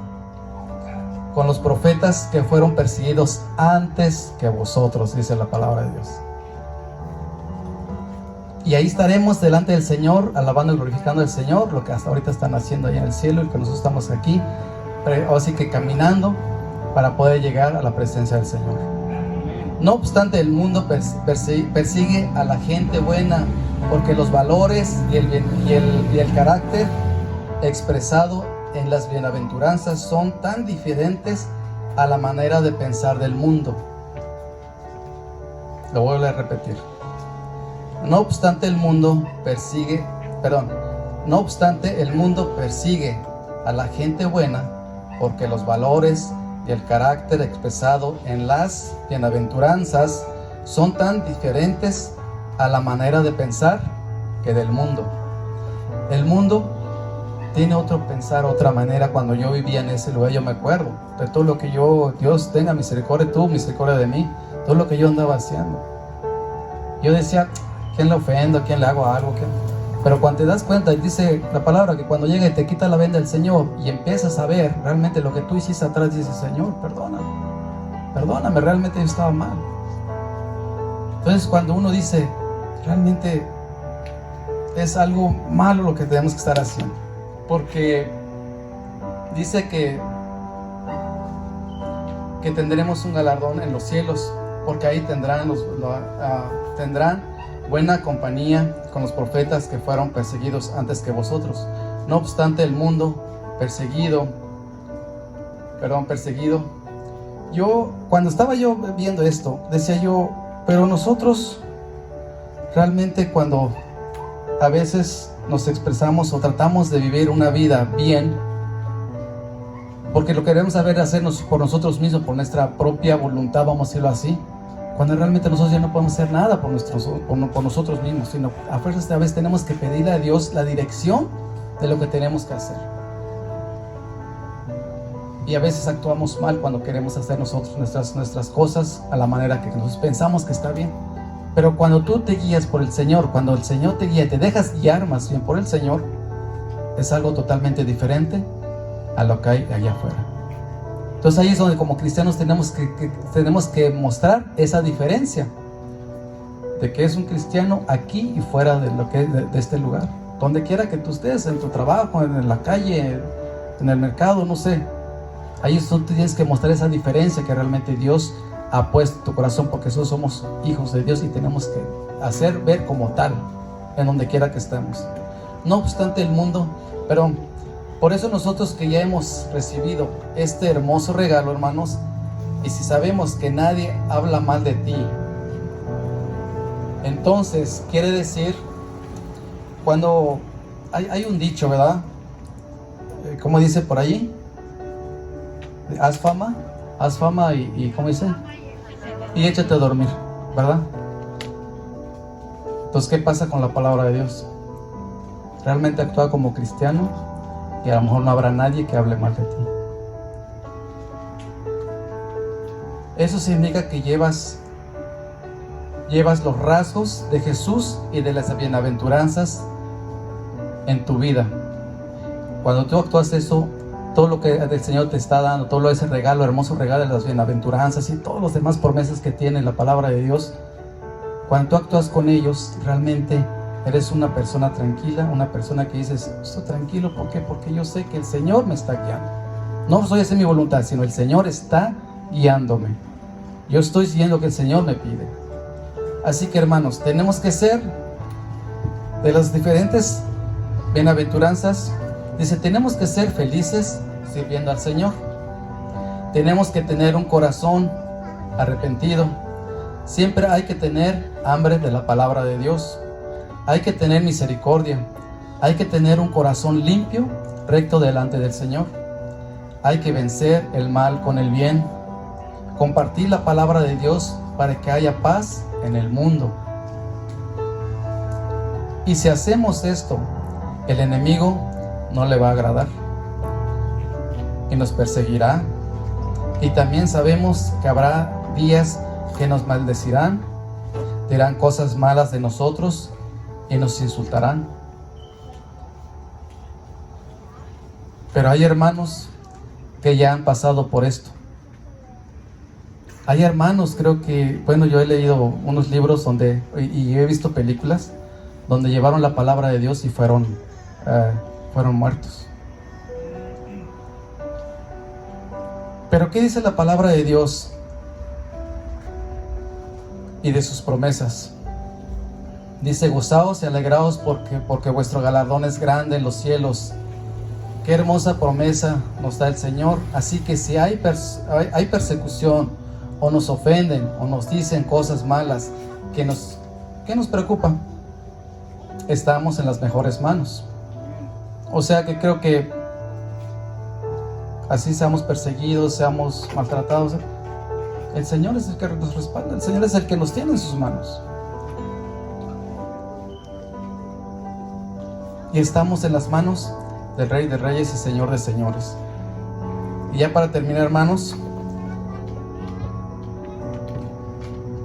con los profetas que fueron perseguidos antes que vosotros, dice la palabra de Dios. Y ahí estaremos delante del Señor, alabando y glorificando al Señor, lo que hasta ahorita están haciendo allá en el cielo, y que nosotros estamos aquí, así que caminando para poder llegar a la presencia del Señor. No obstante, el mundo persigue a la gente buena, porque los valores y el carácter expresado en las bienaventuranzas son tan diferentes a la manera de pensar del mundo. Lo vuelvo a repetir. No obstante, el mundo persigue a la gente buena, porque los valores y el carácter expresado en las bienaventuranzas son tan diferentes a la manera de pensar que del mundo. El mundo tiene otro pensar, otra manera. Cuando yo vivía en ese lugar, yo me acuerdo de todo lo que Dios tenga misericordia, tuvo misericordia de mí, todo lo que yo andaba haciendo. Yo decía: ¿quién le ofendo? ¿Quién le hago algo? Pero cuando te das cuenta, dice la palabra que cuando llega y te quita la venda del Señor y empiezas a ver realmente lo que tú hiciste atrás, dices: Señor, perdóname, realmente yo estaba mal. Entonces, cuando uno dice, realmente es algo malo lo que tenemos que estar haciendo, porque dice que tendremos un galardón en los cielos, porque ahí tendrán buena compañía con los profetas que fueron perseguidos antes que vosotros. No obstante, el mundo perseguido. Yo, cuando estaba yo viendo esto, decía yo: pero nosotros realmente, cuando a veces nos expresamos o tratamos de vivir una vida bien, porque lo queremos hacernos por nosotros mismos, por nuestra propia voluntad, vamos a decirlo así, cuando realmente nosotros ya no podemos hacer nada por nosotros mismos, sino a fuerzas a veces tenemos que pedirle a Dios la dirección de lo que tenemos que hacer. Y a veces actuamos mal cuando queremos hacer nosotros nuestras cosas a la manera que nosotros pensamos que está bien. Pero cuando tú te guías por el Señor, cuando el Señor te guía, te dejas guiar más bien por el Señor, es algo totalmente diferente a lo que hay allá afuera. Entonces ahí es donde, como cristianos, tenemos que mostrar esa diferencia de que es un cristiano aquí y fuera de este lugar. Donde quiera que tú estés, en tu trabajo, en la calle, en el mercado, no sé. Ahí tú tienes que mostrar esa diferencia que realmente Dios ha puesto en tu corazón, porque nosotros somos hijos de Dios y tenemos que hacer ver como tal en donde quiera que estemos. No obstante el mundo, pero por eso nosotros que ya hemos recibido este hermoso regalo, hermanos, y si sabemos que nadie habla mal de ti, entonces quiere decir, cuando hay un dicho, ¿verdad? ¿Cómo dice por allí? Haz fama y ¿cómo dice? Y échate a dormir, ¿verdad? Entonces, ¿qué pasa con la palabra de Dios? Realmente actúa como cristiano y a lo mejor no habrá nadie que hable mal de ti. Eso significa que llevas los rasgos de Jesús y de las bienaventuranzas en tu vida. Cuando tú actúas eso, todo lo que el Señor te está dando, todo ese regalo, hermoso regalo de las bienaventuranzas y todos los demás promesas que tiene la palabra de Dios, cuando tú actúas con ellos, realmente eres una persona tranquila, una persona que dices, estoy tranquilo, ¿por qué? Porque yo sé que el Señor me está guiando. No soy hacer mi voluntad, sino el Señor está guiándome. Yo estoy siguiendo lo que el Señor me pide. Así que, hermanos, tenemos que ser de las diferentes bienaventuranzas. Dice, tenemos que ser felices sirviendo al Señor. Tenemos que tener un corazón arrepentido. Siempre hay que tener hambre de la palabra de Dios. Hay que tener misericordia. Hay que tener un corazón limpio, recto delante del Señor. Hay que vencer el mal con el bien. Compartir la palabra de Dios para que haya paz en el mundo. Y si hacemos esto, el enemigo no le va a agradar y nos perseguirá. Y también sabemos que habrá días que nos maldecirán, dirán cosas malas de nosotros y nos insultarán. Pero hay hermanos que ya han pasado por esto. Hay hermanos, creo que, bueno, yo he leído unos libros donde, y he visto películas donde llevaron la palabra de Dios y fueron muertos. Pero ¿qué dice la palabra de Dios y de sus promesas? Dice, gozaos y alegraos porque vuestro galardón es grande en los cielos. Qué hermosa promesa nos da el Señor. Así que si hay persecución, o nos ofenden, o nos dicen cosas malas que nos preocupan, estamos en las mejores manos. O sea que creo que así seamos perseguidos, seamos maltratados, el Señor es el que nos respalda, el Señor es el que nos tiene en sus manos. Y estamos en las manos del Rey de Reyes y Señor de Señores. Y ya para terminar, hermanos,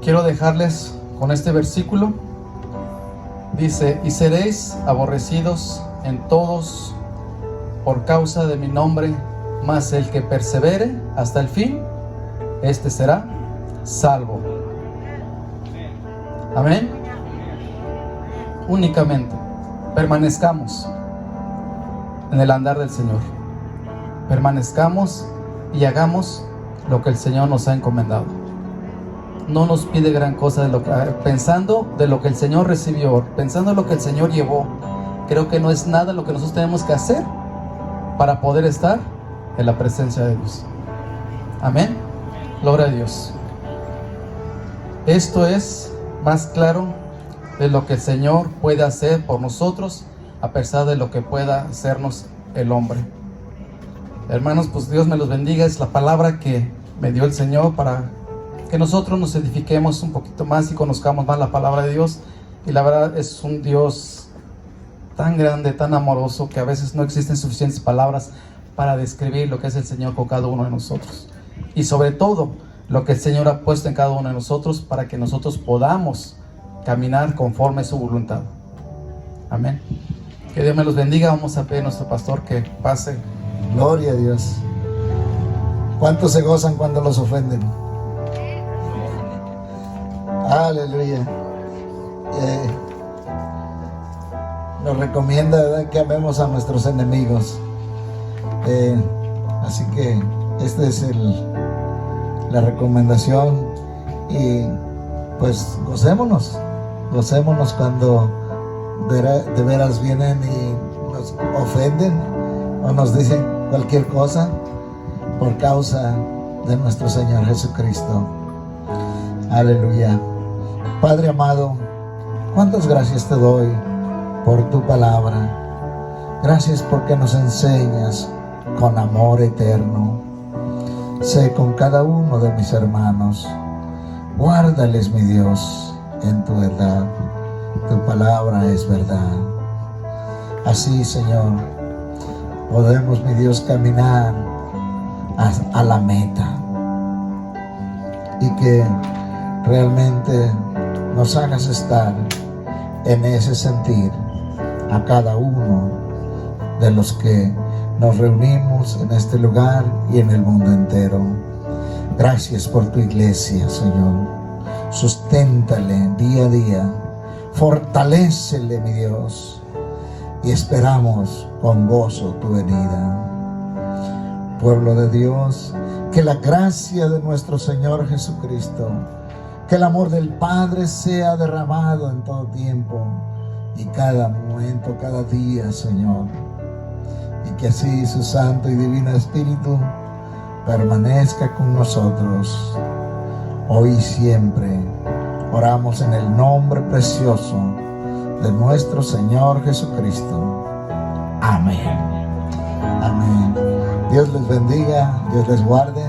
quiero dejarles con este versículo. Dice, y seréis aborrecidos en todos por causa de mi nombre, mas el que persevere hasta el fin, este será salvo. Amén. Únicamente permanezcamos en el andar del Señor. Permanezcamos y hagamos lo que el Señor nos ha encomendado. No nos pide gran cosa, pensando de lo que el Señor recibió, pensando en lo que el Señor llevó. Creo que no es nada lo que nosotros tenemos que hacer para poder estar en la presencia de Dios. Amén. Gloria a Dios. Esto es más claro de lo que el Señor puede hacer por nosotros, a pesar de lo que pueda hacernos el hombre. Hermanos, pues Dios me los bendiga. Es la palabra que me dio el Señor para que nosotros nos edifiquemos un poquito más y conozcamos más la palabra de Dios. Y la verdad es un Dios tan grande, tan amoroso, que a veces no existen suficientes palabras para describir lo que es el Señor con cada uno de nosotros. Y sobre todo, lo que el Señor ha puesto en cada uno de nosotros para que nosotros podamos caminar conforme a su voluntad. Amén. Que Dios me los bendiga. Vamos a pedir a nuestro pastor que pase. Gloria a Dios. ¿Cuántos se gozan cuando los ofenden? Aleluya. Nos recomienda, ¿verdad?, que amemos a nuestros enemigos. Así que Esta es la recomendación, y pues gocémonos cuando de veras vienen y nos ofenden o nos dicen cualquier cosa por causa de nuestro Señor Jesucristo. Aleluya. Padre amado, cuántas gracias te doy por tu palabra. Gracias porque nos enseñas con amor eterno. Sé con cada uno de mis hermanos. Guárdales, mi Dios, en tu verdad. Tu palabra es verdad. Así, Señor, podemos, mi Dios, caminar a la meta, y que realmente nos hagas estar en ese sentir a cada uno de los que nos reunimos en este lugar y en el mundo entero. Gracias por tu iglesia, Señor. Susténtale día a día, fortalécele, mi Dios, y esperamos con gozo tu venida. Pueblo de Dios, que la gracia de nuestro Señor Jesucristo, que el amor del Padre sea derramado en todo tiempo y cada momento, cada día, Señor, y que así su Santo y Divino Espíritu permanezca con nosotros hoy y siempre. Oramos en el nombre precioso de nuestro Señor Jesucristo. Amén. Amén. Dios les bendiga, Dios les guarde.